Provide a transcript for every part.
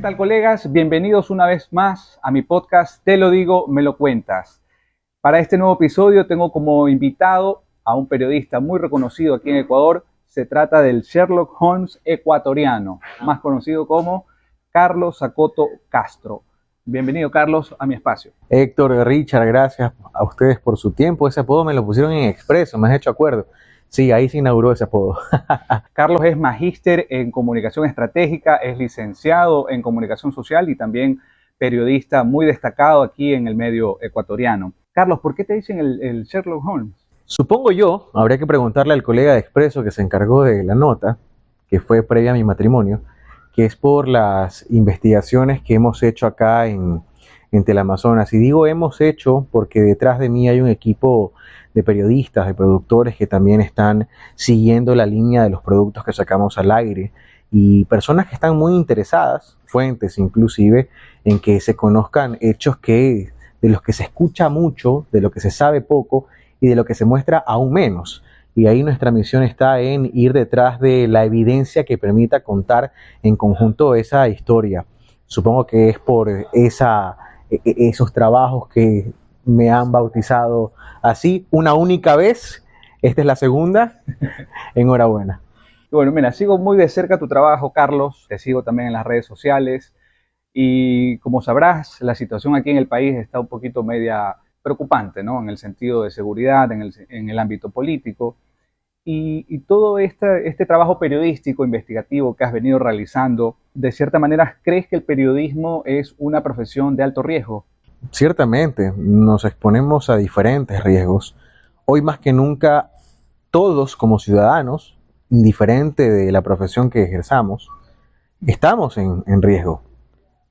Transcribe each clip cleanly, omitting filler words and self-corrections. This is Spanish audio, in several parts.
tal, colegas? Bienvenidos una vez más a mi podcast Te lo digo, me lo cuentas. Para este nuevo episodio tengo como invitado a un periodista muy reconocido aquí en Ecuador. Se trata del Sherlock Holmes ecuatoriano, más conocido como Carlos Zacoto Castro. Bienvenido, Carlos, a mi espacio. Héctor, Richard, gracias a ustedes por su tiempo. Ese apodo me lo pusieron en Expreso, me has hecho acuerdo. Sí, ahí se inauguró ese apodo. Carlos es magíster en comunicación estratégica, es licenciado en comunicación social y también periodista muy destacado aquí en el medio ecuatoriano. Carlos, ¿por qué te dicen el Sherlock Holmes? Supongo yo, habría que preguntarle al colega de Expreso que se encargó de la nota, que fue previa a mi matrimonio, que es por las investigaciones que hemos hecho acá en Teleamazonas. Y digo hemos hecho porque detrás de mí hay un equipo de periodistas, de productores que también están siguiendo la línea de los productos que sacamos al aire y personas que están muy interesadas, fuentes inclusive, en que se conozcan hechos de los que se escucha mucho, de lo que se sabe poco y de lo que se muestra aún menos. Y ahí nuestra misión está en ir detrás de la evidencia que permita contar en conjunto esa historia. Supongo que es por esos trabajos que me han bautizado así una única vez. Esta es la segunda. Enhorabuena. Bueno, mira, sigo muy de cerca tu trabajo, Carlos. Te sigo también en las redes sociales. Y como sabrás, la situación aquí en el país está un poquito media preocupante, ¿no? En el sentido de seguridad, en el ámbito político. Y todo este trabajo periodístico, investigativo que has venido realizando, de cierta manera, ¿crees que el periodismo es una profesión de alto riesgo? Ciertamente, nos exponemos a diferentes riesgos. Hoy más que nunca, todos como ciudadanos, indiferente de la profesión que ejerzamos, estamos en riesgo.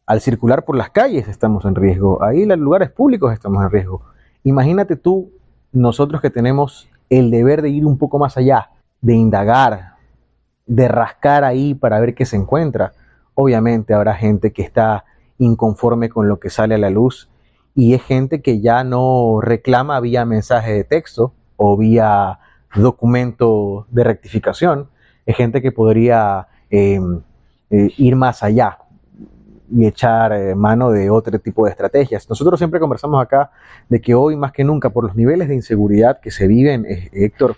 Al circular por las calles estamos en riesgo. Ahí en los lugares públicos estamos en riesgo. Imagínate tú, nosotros que tenemos el deber de ir un poco más allá, de indagar, de rascar ahí para ver qué se encuentra. Obviamente habrá gente que está inconforme con lo que sale a la luz y es gente que ya no reclama vía mensaje de texto o vía documento de rectificación. Es gente que podría ir más allá y echar mano de otro tipo de estrategias. Nosotros siempre conversamos acá de que hoy más que nunca, por los niveles de inseguridad que se viven, Héctor,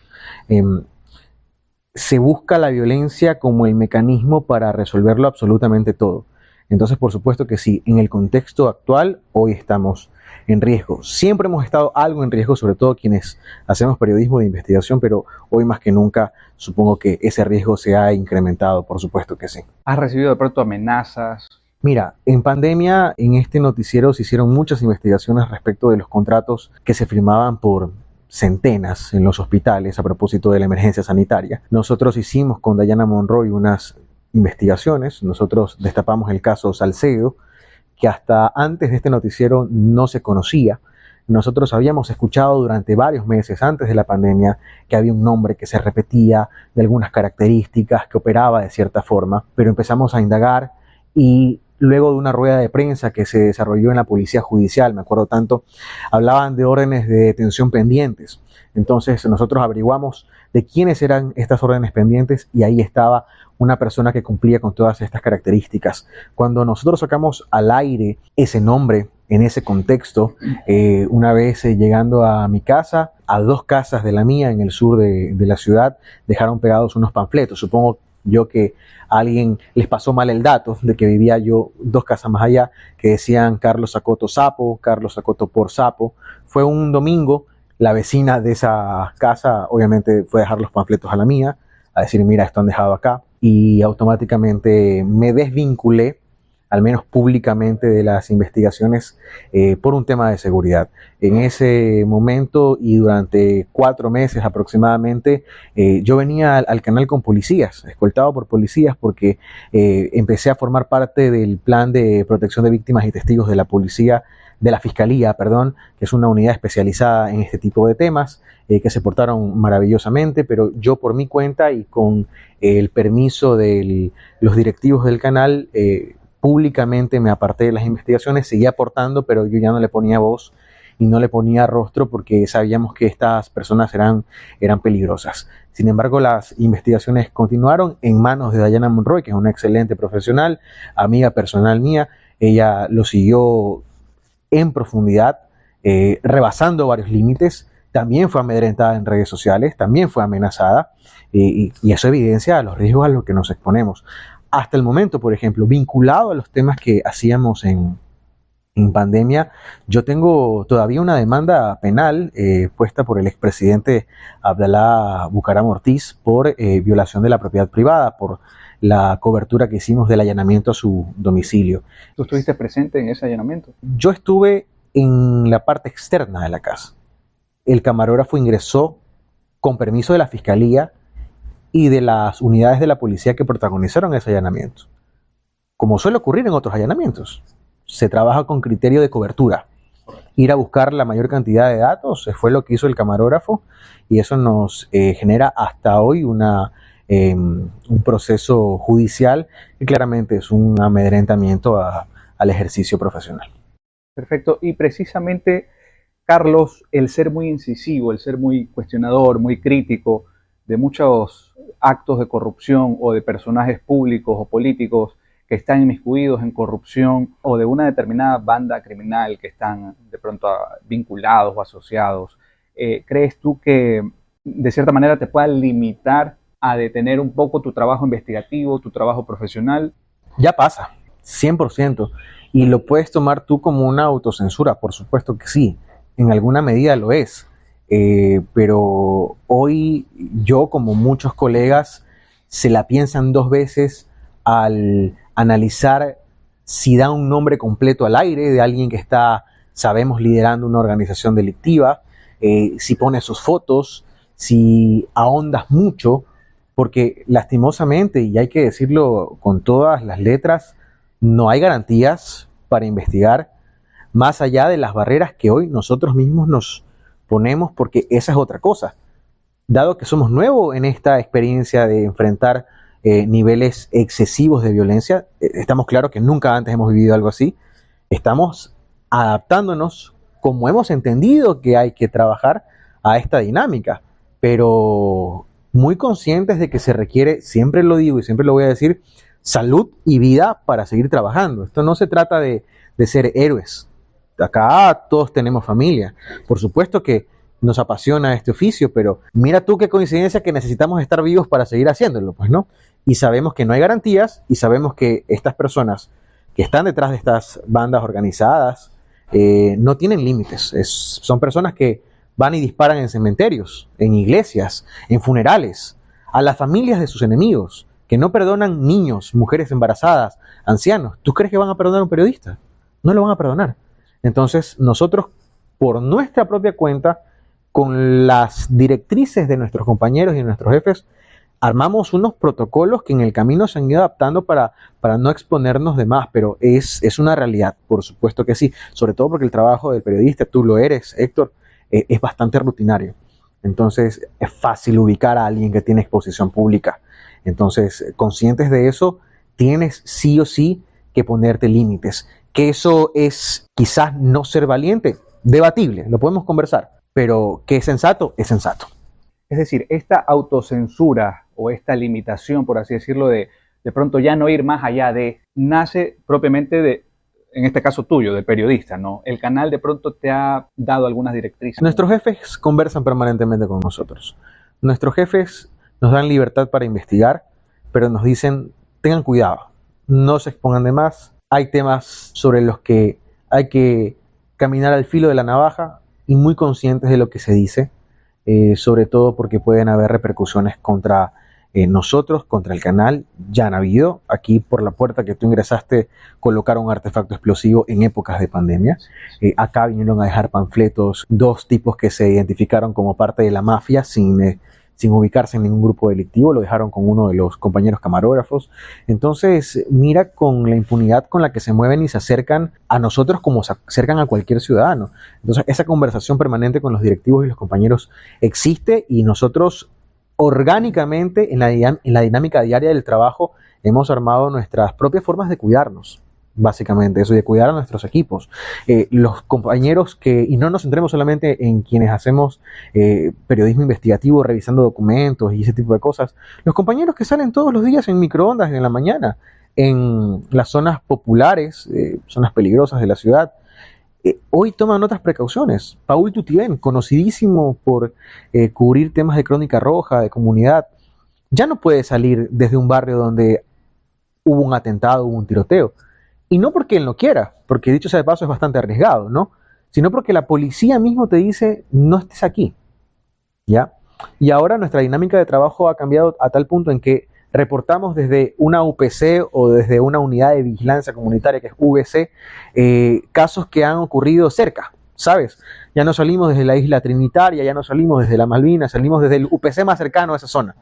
se busca la violencia como el mecanismo para resolverlo absolutamente todo. Entonces, por supuesto que sí, en el contexto actual, hoy estamos en riesgo. Siempre hemos estado algo en riesgo, sobre todo quienes hacemos periodismo de investigación, pero hoy más que nunca supongo que ese riesgo se ha incrementado, por supuesto que sí. ¿Has recibido de pronto amenazas? Mira, en pandemia, en este noticiero se hicieron muchas investigaciones respecto de los contratos que se firmaban por centenas en los hospitales a propósito de la emergencia sanitaria. Nosotros hicimos con Dayana Monroy unas investigaciones, nosotros destapamos el caso Salcedo, que hasta antes de este noticiero no se conocía. Nosotros habíamos escuchado durante varios meses antes de la pandemia que había un nombre que se repetía, de algunas características, que operaba de cierta forma, pero empezamos a indagar y luego de una rueda de prensa que se desarrolló en la Policía Judicial, me acuerdo tanto, hablaban de órdenes de detención pendientes. Entonces nosotros averiguamos de quiénes eran estas órdenes pendientes y ahí estaba una persona que cumplía con todas estas características. Cuando nosotros sacamos al aire ese nombre en ese contexto, una vez llegando a mi casa, a 2 casas de la mía en el sur de la ciudad, dejaron pegados unos panfletos. Supongo yo que a alguien les pasó mal el dato de que vivía yo 2 casas más allá, que decían Carlos Zacoto Sapo, Carlos Zacoto por Sapo. Fue un domingo, la vecina de esa casa obviamente fue a dejar los panfletos a la mía, a decir mira, esto han dejado acá, y automáticamente me desvinculé, al menos públicamente, de las investigaciones por un tema de seguridad. En ese momento y durante 4 meses aproximadamente, yo venía al canal con policías, escoltado por policías, porque empecé a formar parte del plan de protección de víctimas y testigos de la policía, de la Fiscalía, perdón, que es una unidad especializada en este tipo de temas, que se portaron maravillosamente, pero yo por mi cuenta y con el permiso de los directivos del canal, públicamente me aparté de las investigaciones, seguía aportando, pero yo ya no le ponía voz y no le ponía rostro porque sabíamos que estas personas eran peligrosas. Sin embargo, las investigaciones continuaron en manos de Dayana Monroy, que es una excelente profesional, amiga personal mía. Ella lo siguió en profundidad, rebasando varios límites. También fue amedrentada en redes sociales, también fue amenazada, y eso evidencia los riesgos a los que nos exponemos. Hasta el momento, por ejemplo, vinculado a los temas que hacíamos en pandemia, yo tengo todavía una demanda penal puesta por el expresidente Abdalá Bucaram Ortiz por violación de la propiedad privada, por la cobertura que hicimos del allanamiento a su domicilio. ¿Tú estuviste presente en ese allanamiento? Yo estuve en la parte externa de la casa. El camarógrafo ingresó con permiso de la Fiscalía y de las unidades de la policía que protagonizaron ese allanamiento. Como suele ocurrir en otros allanamientos, se trabaja con criterio de cobertura. Ir a buscar la mayor cantidad de datos fue lo que hizo el camarógrafo, y eso nos genera hasta hoy un proceso judicial que claramente es un amedrentamiento al ejercicio profesional. Perfecto. Y precisamente, Carlos, el ser muy incisivo, el ser muy cuestionador, muy crítico de muchos actos de corrupción o de personajes públicos o políticos que están inmiscuidos en corrupción, o de una determinada banda criminal que están de pronto vinculados o asociados, ¿crees tú que de cierta manera te pueda limitar a detener un poco tu trabajo investigativo, tu trabajo profesional? Ya pasa, 100%. Y lo puedes tomar tú como una autocensura, por supuesto que sí, en alguna medida lo es. Pero hoy yo, como muchos colegas, se la piensan dos veces al analizar si da un nombre completo al aire de alguien que está, sabemos, liderando una organización delictiva, si pone sus fotos, si ahondas mucho, porque lastimosamente, y hay que decirlo con todas las letras, no hay garantías para investigar más allá de las barreras que hoy nosotros mismos nos ponemos, porque esa es otra cosa. Dado que somos nuevos en esta experiencia de enfrentar niveles excesivos de violencia, estamos claros que nunca antes hemos vivido algo así. Estamos adaptándonos como hemos entendido que hay que trabajar a esta dinámica, pero muy conscientes de que se requiere, siempre lo digo y siempre lo voy a decir, salud y vida para seguir trabajando. Esto no se trata de ser héroes. Acá todos tenemos familia. Por supuesto que nos apasiona este oficio, pero mira tú qué coincidencia que necesitamos estar vivos para seguir haciéndolo, pues, ¿no? Y sabemos que no hay garantías, y sabemos que estas personas que están detrás de estas bandas organizadas no tienen límites. Son personas que van y disparan en cementerios, en iglesias, en funerales, a las familias de sus enemigos, que no perdonan niños, mujeres embarazadas, ancianos. ¿Tú crees que van a perdonar a un periodista? No lo van a perdonar. Entonces nosotros, por nuestra propia cuenta, con las directrices de nuestros compañeros y de nuestros jefes, armamos unos protocolos que en el camino se han ido adaptando para no exponernos de más, pero es una realidad, por supuesto que sí, sobre todo porque el trabajo del periodista, tú lo eres, Héctor, es bastante rutinario. Entonces es fácil ubicar a alguien que tiene exposición pública. Entonces, conscientes de eso, tienes sí o sí que ponerte límites. Que eso es quizás no ser valiente, debatible, lo podemos conversar, pero que es sensato, es sensato. Es decir, esta autocensura o esta limitación, por así decirlo, de pronto ya no ir más allá nace propiamente en este caso tuyo, del periodista, ¿no? El canal de pronto te ha dado algunas directrices. Nuestros jefes conversan permanentemente con nosotros. Nuestros jefes nos dan libertad para investigar, pero nos dicen, tengan cuidado, no se expongan de más. Hay temas sobre los que hay que caminar al filo de la navaja y muy conscientes de lo que se dice, sobre todo porque pueden haber repercusiones contra nosotros, contra el canal. Ya han habido. Aquí por la puerta que tú ingresaste colocaron un artefacto explosivo en épocas de pandemia. Acá vinieron a dejar panfletos, dos tipos que se identificaron como parte de la mafia sin ubicarse en ningún grupo delictivo, lo dejaron con uno de los compañeros camarógrafos. Entonces, mira con la impunidad con la que se mueven y se acercan a nosotros como se acercan a cualquier ciudadano. Entonces, esa conversación permanente con los directivos y los compañeros existe, y nosotros orgánicamente en la dinámica diaria del trabajo hemos armado nuestras propias formas de cuidarnos. básicamente eso, y de cuidar a nuestros equipos. Los compañeros y no nos centremos solamente en quienes hacemos periodismo investigativo, revisando documentos y ese tipo de cosas, los compañeros que salen todos los días en microondas en la mañana, en las zonas populares, zonas peligrosas de la ciudad, hoy toman otras precauciones. Paul Tutibén, conocidísimo por cubrir temas de crónica roja, de comunidad, ya no puede salir desde un barrio donde hubo un atentado, hubo un tiroteo. Y no porque él no quiera, porque dicho sea de paso es bastante arriesgado, ¿no? Sino porque la policía mismo te dice, no estés aquí, ¿ya? Y ahora nuestra dinámica de trabajo ha cambiado a tal punto en que reportamos desde una UPC o desde una unidad de vigilancia comunitaria, que es VC, casos que han ocurrido cerca, ¿sabes? Ya no salimos desde la isla Trinitaria, ya no salimos desde la Malvinas, salimos desde el UPC más cercano a esa zona,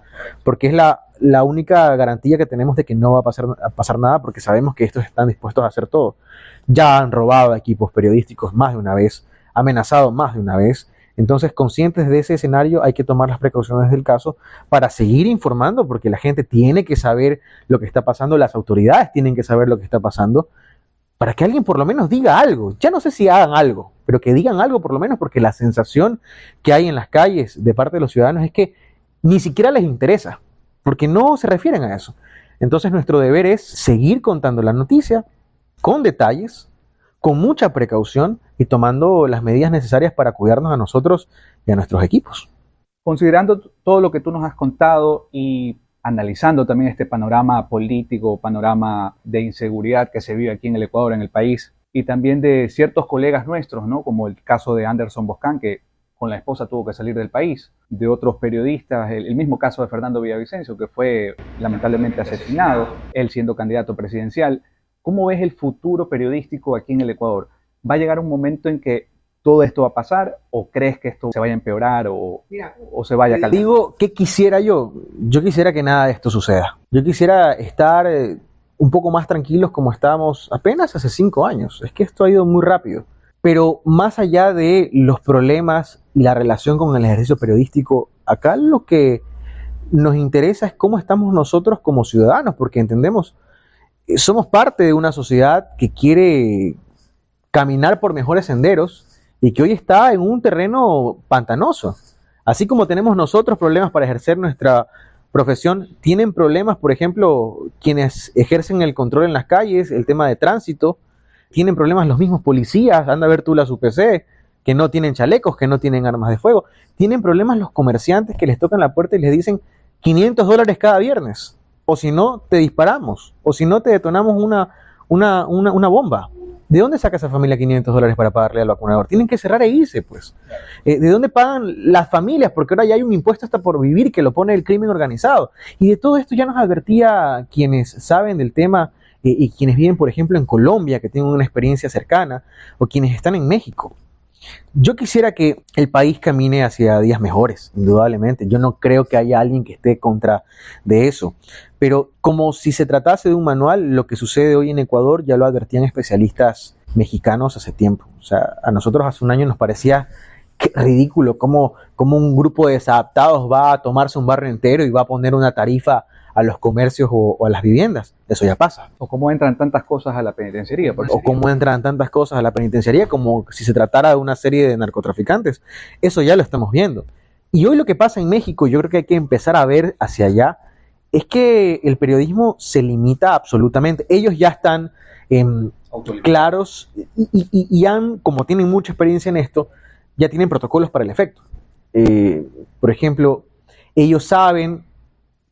porque es la única garantía que tenemos de que no va a pasar nada, porque sabemos que estos están dispuestos a hacer todo. Ya han robado equipos periodísticos más de una vez, amenazado más de una vez. Entonces, conscientes de ese escenario, hay que tomar las precauciones del caso para seguir informando, porque la gente tiene que saber lo que está pasando, las autoridades tienen que saber lo que está pasando, para que alguien por lo menos diga algo. Ya no sé si hagan algo, pero que digan algo por lo menos, porque la sensación que hay en las calles de parte de los ciudadanos es que ni siquiera les interesa, porque no se refieren a eso. Entonces, nuestro deber es seguir contando la noticia con detalles, con mucha precaución y tomando las medidas necesarias para cuidarnos a nosotros y a nuestros equipos. Considerando todo lo que tú nos has contado y analizando también este panorama político, panorama de inseguridad que se vive aquí en el Ecuador, en el país, y también de ciertos colegas nuestros, ¿no? Como el caso de Anderson Boscan, que con la esposa tuvo que salir del país, de otros periodistas, el mismo caso de Fernando Villavicencio, que fue lamentablemente asesinado, él siendo candidato presidencial. ¿Cómo ves el futuro periodístico aquí en el Ecuador? ¿Va a llegar un momento en que todo esto va a pasar o crees que esto se vaya a empeorar o se vaya a calmar? Digo, ¿qué quisiera yo? Yo quisiera que nada de esto suceda. Yo quisiera estar un poco más tranquilos como estábamos apenas hace 5 años. Es que esto ha ido muy rápido. Pero más allá de los problemas y la relación con el ejercicio periodístico, acá lo que nos interesa es cómo estamos nosotros como ciudadanos, porque entendemos, somos parte de una sociedad que quiere caminar por mejores senderos y que hoy está en un terreno pantanoso. Así como tenemos nosotros problemas para ejercer nuestra profesión, tienen problemas, por ejemplo, quienes ejercen el control en las calles, el tema de tránsito, tienen problemas los mismos policías, anda a ver tú las UPC, que no tienen chalecos, que no tienen armas de fuego, tienen problemas los comerciantes que les tocan la puerta y les dicen $500 cada viernes, o si no, te disparamos, o si no, te detonamos una bomba. ¿De dónde saca esa familia $500 para pagarle al vacunador? Tienen que cerrar e irse, pues. ¿De dónde pagan las familias? Porque ahora ya hay un impuesto hasta por vivir que lo pone el crimen organizado. Y de todo esto ya nos advertía quienes saben del tema y quienes viven, por ejemplo, en Colombia, que tienen una experiencia cercana, o quienes están en México. Yo quisiera que el país camine hacia días mejores, indudablemente. Yo no creo que haya alguien que esté contra de eso. Pero como si se tratase de un manual, lo que sucede hoy en Ecuador ya lo advertían especialistas mexicanos hace tiempo. O sea, a nosotros hace un año nos parecía que ridículo cómo un grupo de desadaptados va a tomarse un barrio entero y va a poner una tarifa a los comercios o a las viviendas. Eso ya pasa. O cómo entran tantas cosas a la penitenciaría. O cómo entran tantas cosas a la penitenciaría como si se tratara de una serie de narcotraficantes. Eso ya lo estamos viendo. Y hoy lo que pasa en México, yo creo que hay que empezar a ver hacia allá, es que el periodismo se limita absolutamente. Ellos ya están claros y han, como tienen mucha experiencia en esto, ya tienen protocolos para el efecto. Por ejemplo, ellos saben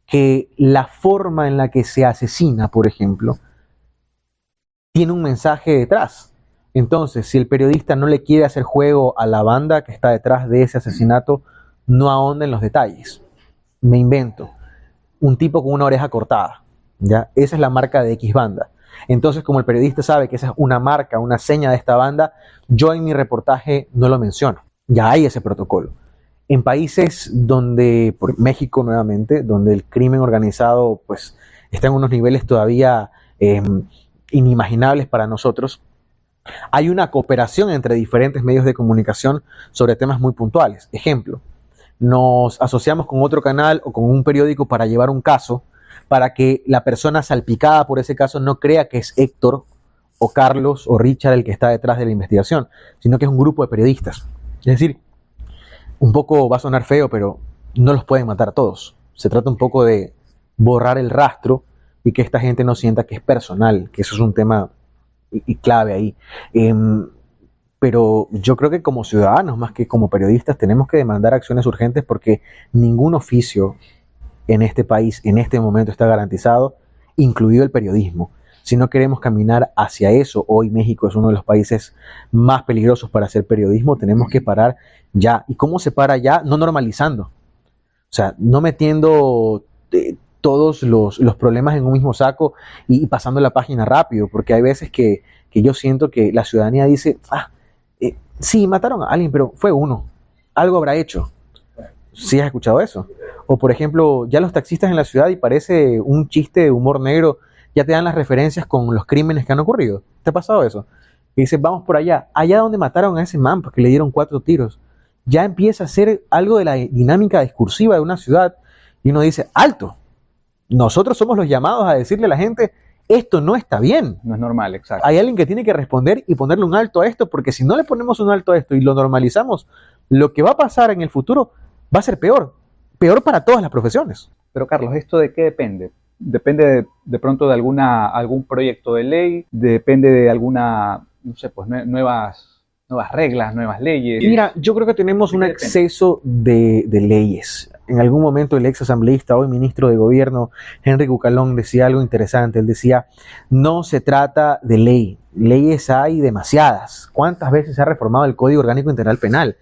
que la forma en la que se asesina, por ejemplo, tiene un mensaje detrás. Entonces, si el periodista no le quiere hacer juego a la banda que está detrás de ese asesinato, no ahonda en los detalles. Me invento. Un tipo con una oreja cortada, ¿ya? Esa es la marca de X banda. Entonces, como el periodista sabe que esa es una marca, una seña de esta banda, yo en mi reportaje no lo menciono. Ya hay ese protocolo. En países donde, por México nuevamente, donde el crimen organizado pues está en unos niveles todavía inimaginables para nosotros, hay una cooperación entre diferentes medios de comunicación sobre temas muy puntuales. Ejemplo, nos asociamos con otro canal o con un periódico para llevar un caso, para que la persona salpicada por ese caso no crea que es Héctor o Carlos o Richard el que está detrás de la investigación, sino que es un grupo de periodistas. Es decir, un poco va a sonar feo, pero no los pueden matar a todos. Se trata un poco de borrar el rastro y que esta gente no sienta que es personal, que eso es un tema y clave ahí. Pero yo creo que como ciudadanos, más que como periodistas, tenemos que demandar acciones urgentes porque ningún oficio en este país, en este momento, está garantizado, incluido el periodismo. Si no queremos caminar hacia eso, hoy México es uno de los países más peligrosos para hacer periodismo, tenemos que parar ya. ¿Y cómo se para ya? No normalizando. O sea, no metiendo todos los problemas en un mismo saco y pasando la página rápido, porque hay veces que yo siento que la ciudadanía dice, sí, mataron a alguien, pero fue uno, algo habrá hecho. ¿Sí has escuchado eso? O por ejemplo, ya los taxistas en la ciudad, y parece un chiste de humor negro, ya te dan las referencias con los crímenes que han ocurrido. ¿Te ha pasado eso? Y dices, vamos por allá donde mataron a ese man porque le dieron 4 tiros. Ya empieza a ser algo de la dinámica discursiva de una ciudad y uno dice, alto, nosotros somos los llamados a decirle a la gente, esto no está bien. No es normal, exacto. Hay alguien que tiene que responder y ponerle un alto a esto, porque si no le ponemos un alto a esto y lo normalizamos, lo que va a pasar en el futuro va a ser peor para todas las profesiones. Pero Carlos, ¿esto de qué depende? Depende de pronto de algún proyecto de ley, depende de alguna, no sé, pues nuevas reglas, nuevas leyes. Mira, yo creo que tenemos un exceso de leyes. En algún momento el ex asambleísta, hoy ministro de gobierno, Henry Cucalón, decía algo interesante. Él decía, no se trata de ley, leyes hay demasiadas. ¿Cuántas veces se ha reformado el Código Orgánico Integral Penal?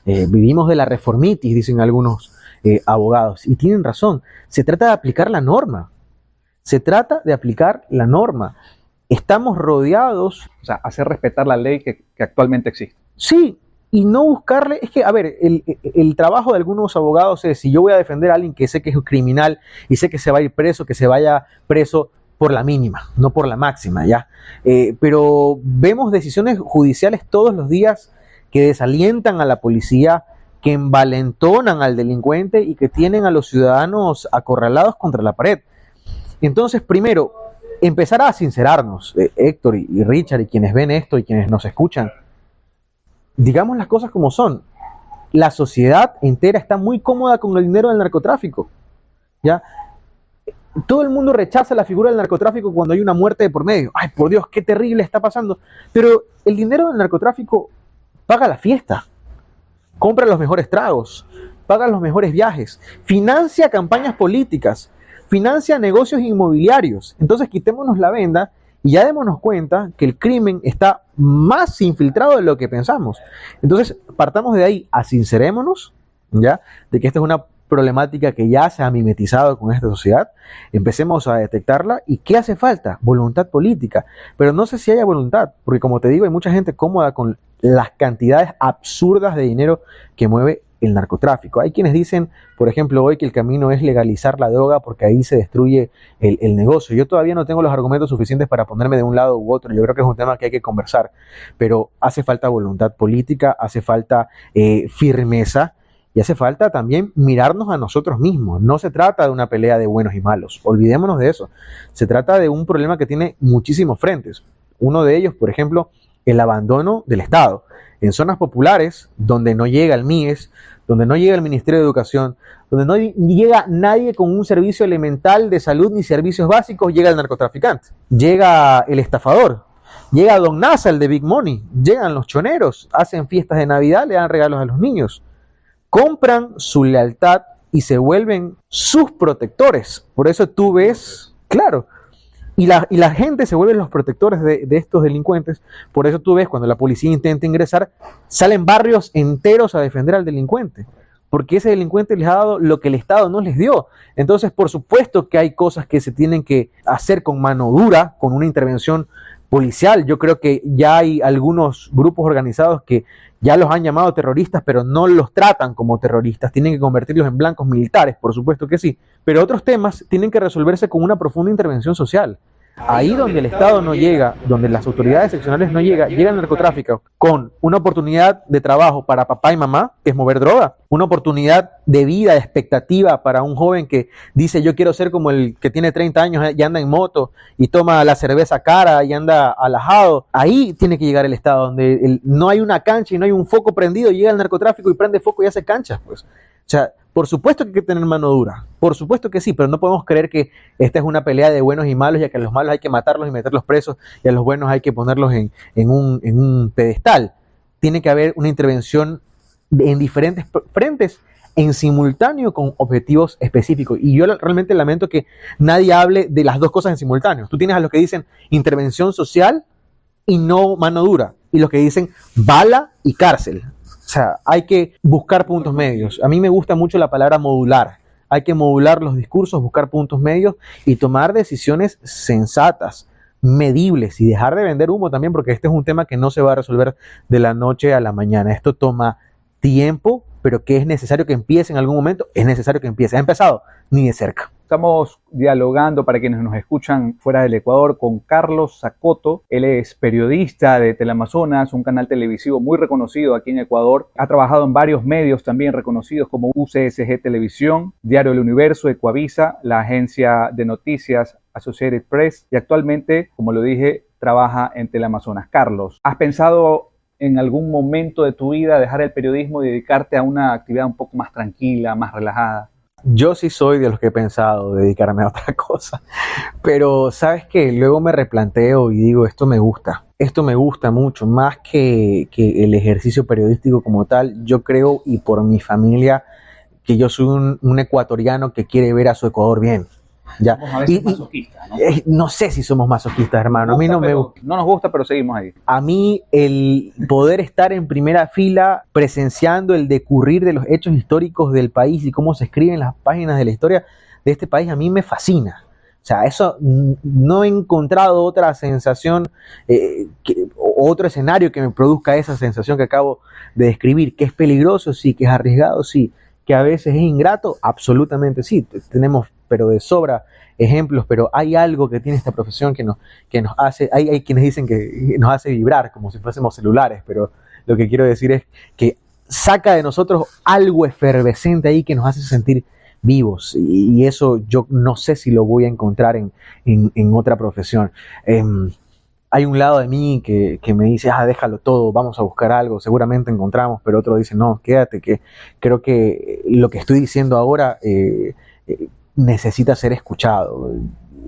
Vivimos de la reformitis, dicen algunos abogados, y tienen razón. Se trata de aplicar la norma. Se trata de aplicar la norma. Estamos rodeados... O sea, hacer respetar la ley que actualmente existe. Sí, y no buscarle... Es que, a ver, el trabajo de algunos abogados es, si yo voy a defender a alguien que sé que es un criminal y sé que se va a ir preso, que se vaya preso por la mínima, no por la máxima, ¿ya? Pero vemos decisiones judiciales todos los días que desalientan a la policía, que envalentonan al delincuente y que tienen a los ciudadanos acorralados contra la pared. Entonces, primero, empezar a sincerarnos, Héctor y Richard y quienes ven esto y quienes nos escuchan. Digamos las cosas como son. La sociedad entera está muy cómoda con el dinero del narcotráfico, ¿ya? Todo el mundo rechaza la figura del narcotráfico cuando hay una muerte de por medio. ¡Ay, por Dios, qué terrible está pasando! Pero el dinero del narcotráfico paga la fiesta, compra los mejores tragos, paga los mejores viajes, financia campañas políticas, financia negocios inmobiliarios. Entonces quitémonos la venda y ya démonos cuenta que el crimen está más infiltrado de lo que pensamos. Entonces partamos de ahí, asincerémonos, ¿ya? De que esta es una problemática que ya se ha mimetizado con esta sociedad, empecemos a detectarla. ¿Y qué hace falta? Voluntad política. Pero no sé si haya voluntad, porque como te digo, hay mucha gente cómoda con las cantidades absurdas de dinero que mueve el narcotráfico. Hay quienes dicen, por ejemplo, hoy que el camino es legalizar la droga porque ahí se destruye el negocio. Yo todavía no tengo los argumentos suficientes para ponerme de un lado u otro. Yo creo que es un tema que hay que conversar, pero hace falta voluntad política, hace falta firmeza y hace falta también mirarnos a nosotros mismos. No se trata de una pelea de buenos y malos, olvidémonos de eso. Se trata de un problema que tiene muchísimos frentes. Uno de ellos, por ejemplo, el abandono del Estado. En zonas populares, donde no llega el MIES, donde no llega el Ministerio de Educación, donde no llega nadie con un servicio elemental de salud ni servicios básicos, llega el narcotraficante, llega el estafador, llega Don Nasa, el de Big Money, llegan los choneros, hacen fiestas de Navidad, le dan regalos a los niños, compran su lealtad y se vuelven sus protectores. Por eso tú ves, claro, y la gente se vuelve los protectores de estos delincuentes. Por eso tú ves, cuando la policía intenta ingresar, salen barrios enteros a defender al delincuente, porque ese delincuente les ha dado lo que el Estado no les dio. Entonces, por supuesto que hay cosas que se tienen que hacer con mano dura, con una intervención policial. Yo creo que ya hay algunos grupos organizados que ya los han llamado terroristas, pero no los tratan como terroristas. Tienen que convertirlos en blancos militares, por supuesto que sí. Pero otros temas tienen que resolverse con una profunda intervención social. Ahí donde el Estado no llega, donde las autoridades seccionales no llegan, llega el narcotráfico con una oportunidad de trabajo para papá y mamá, que es mover droga. una oportunidad de vida, de expectativa para un joven que dice yo quiero ser como el que tiene 30 años y anda en moto y toma la cerveza cara y anda alajado. Ahí tiene que llegar el Estado, donde no hay una cancha y no hay un foco prendido, llega el narcotráfico y prende foco y hace canchas, pues. O sea, por supuesto que hay que tener mano dura, por supuesto que sí, pero no podemos creer que esta es una pelea de buenos y malos, ya que a los malos hay que matarlos y meterlos presos y a los buenos hay que ponerlos en un pedestal. Tiene que haber una intervención en diferentes frentes en simultáneo con objetivos específicos. Y yo realmente lamento que nadie hable de las dos cosas en simultáneo. Tú tienes a los que dicen intervención social y no mano dura, y los que dicen bala y cárcel. O sea, hay que buscar puntos medios. A mí me gusta mucho la palabra modular. Hay que modular los discursos, buscar puntos medios y tomar decisiones sensatas, medibles, y dejar de vender humo también, porque este es un tema que no se va a resolver de la noche a la mañana. Esto toma tiempo, pero que es necesario que empiece en algún momento, es necesario que empiece. ¿Ha empezado? Ni de cerca. Estamos dialogando, para quienes nos escuchan fuera del Ecuador, con Carlos Zacoto. Él es periodista de Teleamazonas, un canal televisivo muy reconocido aquí en Ecuador. Ha trabajado en varios medios también reconocidos como UCSG Televisión, Diario El Universo, Ecuavisa, la agencia de noticias Associated Press, y actualmente, como lo dije, trabaja en Teleamazonas. Carlos, ¿has pensado en algún momento de tu vida dejar el periodismo y dedicarte a una actividad un poco más tranquila, más relajada? Yo sí soy de los que he pensado dedicarme a otra cosa, pero ¿sabes qué? Luego me replanteo y digo, esto me gusta mucho, más que el ejercicio periodístico como tal. Yo creo, y por mi familia, que yo soy un ecuatoriano que quiere ver a su Ecuador bien. Ya. Somos a veces masoquistas, ¿no? No sé si somos masoquistas, hermano. A mí no nos gusta, pero seguimos ahí. A mí el poder estar en primera fila presenciando el decurrir de los hechos históricos del país y cómo se escriben las páginas de la historia de este país, a mí me fascina. O sea, eso no he encontrado otra sensación, otro escenario que me produzca esa sensación que acabo de describir. Que es peligroso, sí. Que es arriesgado, sí. Que a veces es ingrato, absolutamente sí. Tenemos, pero de sobra, ejemplos, pero hay algo que tiene esta profesión que nos hace, hay quienes dicen que nos hace vibrar como si fuésemos celulares, pero lo que quiero decir es que saca de nosotros algo efervescente ahí que nos hace sentir vivos, y eso yo no sé si lo voy a encontrar en otra profesión. Hay un lado de mí que me dice, déjalo todo, vamos a buscar algo, seguramente encontramos, pero otro dice, no, quédate, que creo que lo que estoy diciendo ahora necesita ser escuchado.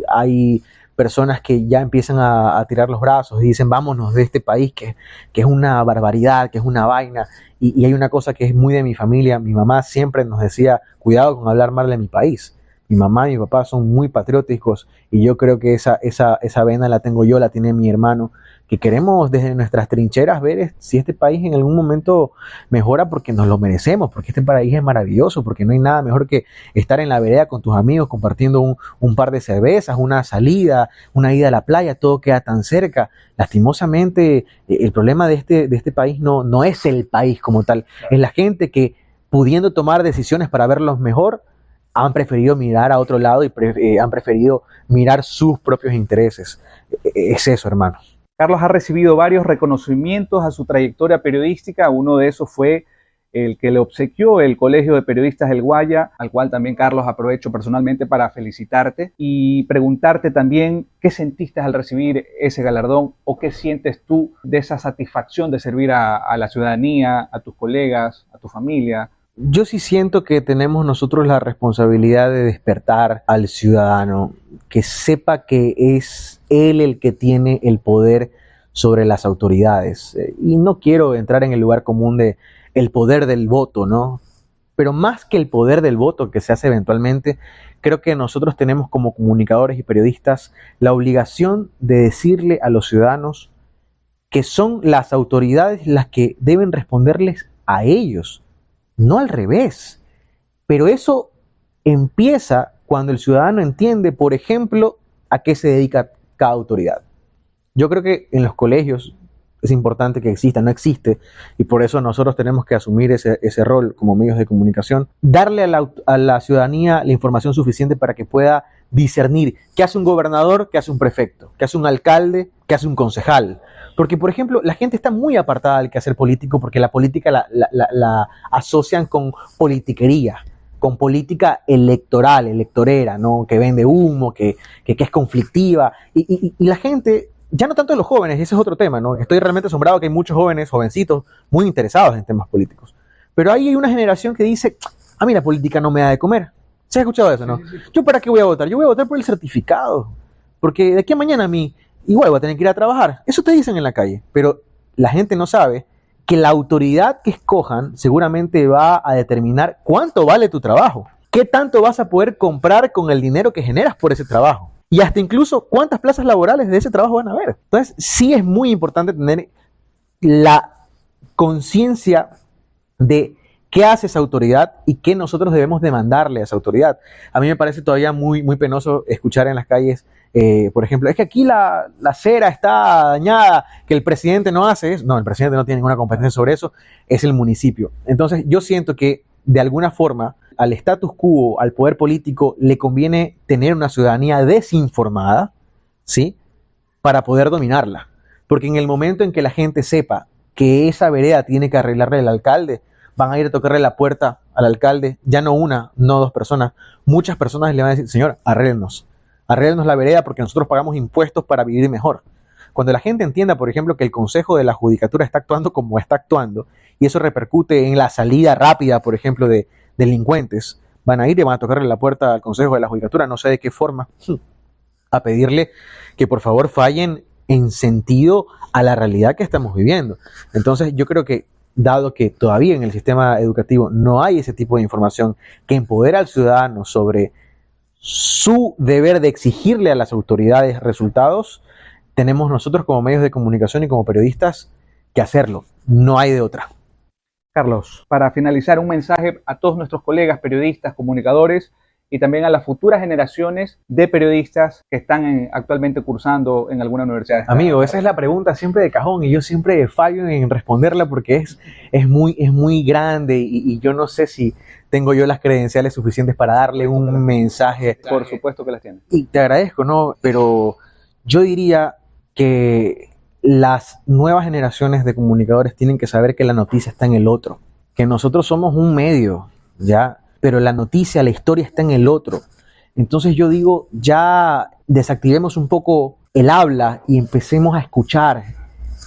Hay personas que ya empiezan a tirar los brazos y dicen, vámonos de este país que es una barbaridad, que es una vaina, y hay una cosa que es muy de mi familia. Mi mamá siempre nos decía, cuidado con hablar mal de mi país. Mi mamá y mi papá son muy patrióticos, y yo creo que esa vena la tengo yo, la tiene mi hermano, que queremos desde nuestras trincheras ver si este país en algún momento mejora, porque nos lo merecemos, porque este país es maravilloso, porque no hay nada mejor que estar en la vereda con tus amigos compartiendo un par de cervezas, una salida, una ida a la playa, todo queda tan cerca. Lastimosamente, el problema de este país no es el país como tal, es la gente que, pudiendo tomar decisiones para verlos mejor, han preferido mirar a otro lado y han preferido mirar sus propios intereses. Es eso, hermano. Carlos ha recibido varios reconocimientos a su trayectoria periodística. Uno de esos fue el que le obsequió el Colegio de Periodistas del Guaya, al cual también, Carlos, aprovecho personalmente para felicitarte y preguntarte también qué sentiste al recibir ese galardón, o qué sientes tú de esa satisfacción de servir a la ciudadanía, a tus colegas, a tu familia. Yo sí siento que tenemos nosotros la responsabilidad de despertar al ciudadano, que sepa que es él el que tiene el poder sobre las autoridades. Y no quiero entrar en el lugar común de el poder del voto, ¿no? Pero más que el poder del voto que se hace eventualmente, creo que nosotros tenemos como comunicadores y periodistas la obligación de decirle a los ciudadanos que son las autoridades las que deben responderles a ellos, no al revés. Pero eso empieza cuando el ciudadano entiende, por ejemplo, a qué se dedica cada autoridad. Yo creo que en los colegios es importante que exista, no existe, y por eso nosotros tenemos que asumir ese rol como medios de comunicación, darle a la ciudadanía la información suficiente para que pueda discernir qué hace un gobernador, qué hace un prefecto, qué hace un alcalde, qué hace un concejal. Porque, por ejemplo, la gente está muy apartada del quehacer político porque la política la asocian con politiquería, con política electoral, electorera, ¿no? Que vende humo, que es conflictiva. Y la gente, ya no tanto los jóvenes, ese es otro tema, ¿no? Estoy realmente asombrado que hay muchos jóvenes, jovencitos, muy interesados en temas políticos. Pero ahí hay una generación que dice, a mí la política no me da de comer. ¿Se ha escuchado eso, no? Sí. ¿Yo para qué voy a votar? Yo voy a votar por el certificado. Porque de aquí a mañana a mí igual voy a tener que ir a trabajar. Eso te dicen en la calle. Pero la gente no sabe que la autoridad que escojan seguramente va a determinar cuánto vale tu trabajo. ¿Qué tanto vas a poder comprar con el dinero que generas por ese trabajo? Y hasta incluso cuántas plazas laborales de ese trabajo van a haber. Entonces, sí es muy importante tener la conciencia de qué hace esa autoridad y qué nosotros debemos demandarle a esa autoridad. A mí me parece todavía muy, muy penoso escuchar en las calles, por ejemplo, es que aquí la acera está dañada, que el presidente no hace eso. No, el presidente no tiene ninguna competencia sobre eso, es el municipio. Entonces yo siento que de alguna forma al status quo, al poder político, le conviene tener una ciudadanía desinformada, ¿sí? Para poder dominarla. Porque en el momento en que la gente sepa que esa vereda tiene que arreglarle el alcalde, van a ir a tocarle la puerta al alcalde, ya no una, no dos personas, muchas personas le van a decir, señor, arréglenos la vereda porque nosotros pagamos impuestos para vivir mejor. Cuando la gente entienda, por ejemplo, que el Consejo de la Judicatura está actuando como está actuando, y eso repercute en la salida rápida, por ejemplo, de delincuentes, van a ir y van a tocarle la puerta al Consejo de la Judicatura, no sé de qué forma, a pedirle que por favor fallen en sentido a la realidad que estamos viviendo. Entonces yo creo que dado que todavía en el sistema educativo no hay ese tipo de información que empodera al ciudadano sobre su deber de exigirle a las autoridades resultados, tenemos nosotros como medios de comunicación y como periodistas que hacerlo. No hay de otra. Carlos, para finalizar, un mensaje a todos nuestros colegas periodistas, comunicadores y también a las futuras generaciones de periodistas que están actualmente cursando en alguna universidad. Amigo, esa es la pregunta siempre de cajón y yo siempre fallo en responderla porque es muy grande y yo no sé si tengo yo las credenciales suficientes para darle un mensaje. Por supuesto que las tienes. Y te agradezco, ¿no? Pero yo diría que las nuevas generaciones de comunicadores tienen que saber que la noticia está en el otro, que nosotros somos un medio, ¿ya? Pero la noticia, la historia está en el otro. Entonces yo digo, ya desactivemos un poco el habla y empecemos a escuchar,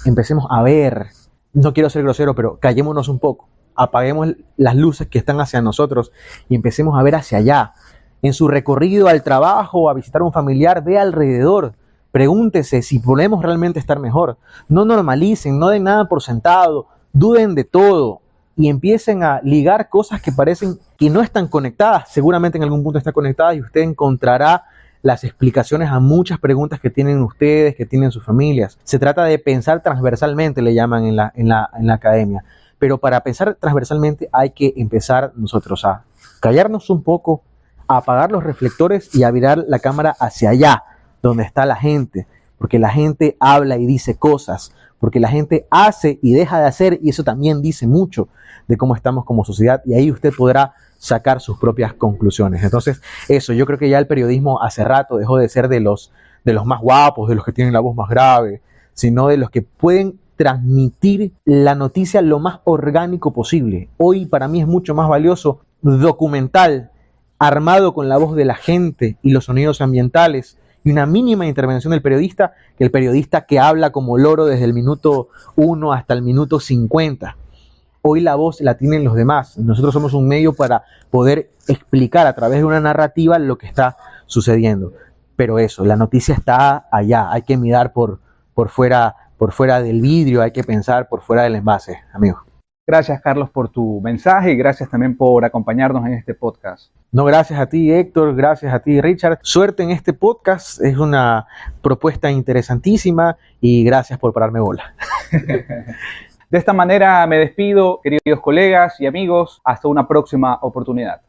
empecemos a ver. No quiero ser grosero, pero callémonos un poco. Apaguemos las luces que están hacia nosotros y empecemos a ver hacia allá. En su recorrido al trabajo o a visitar a un familiar, ve alrededor. Pregúntese si podemos realmente estar mejor. No normalicen, no den nada por sentado, duden de todo. Y empiecen a ligar cosas que parecen que no están conectadas. Seguramente en algún punto están conectadas y usted encontrará las explicaciones a muchas preguntas que tienen ustedes, que tienen sus familias. Se trata de pensar transversalmente, le llaman en la academia. Pero para pensar transversalmente hay que empezar nosotros a callarnos un poco, a apagar los reflectores y a virar la cámara hacia allá, donde está la gente. Porque la gente habla y dice cosas. Porque la gente hace y deja de hacer y eso también dice mucho de cómo estamos como sociedad y ahí usted podrá sacar sus propias conclusiones. Entonces, eso, yo creo que ya el periodismo hace rato dejó de ser de los más guapos, de los que tienen la voz más grave, sino de los que pueden transmitir la noticia lo más orgánico posible. Hoy para mí es mucho más valioso documental, armado con la voz de la gente y los sonidos ambientales, y una mínima intervención del periodista, que el periodista que habla como loro desde el minuto 1 hasta el minuto 50. Hoy la voz la tienen los demás. Nosotros somos un medio para poder explicar a través de una narrativa lo que está sucediendo. Pero eso, la noticia está allá. Hay que mirar por fuera del vidrio, hay que pensar por fuera del envase, amigo. Gracias, Carlos, por tu mensaje y gracias también por acompañarnos en este podcast. No, gracias a ti, Héctor, gracias a ti, Richard. Suerte en este podcast, es una propuesta interesantísima y gracias por pararme bola. De esta manera me despido, queridos colegas y amigos, hasta una próxima oportunidad.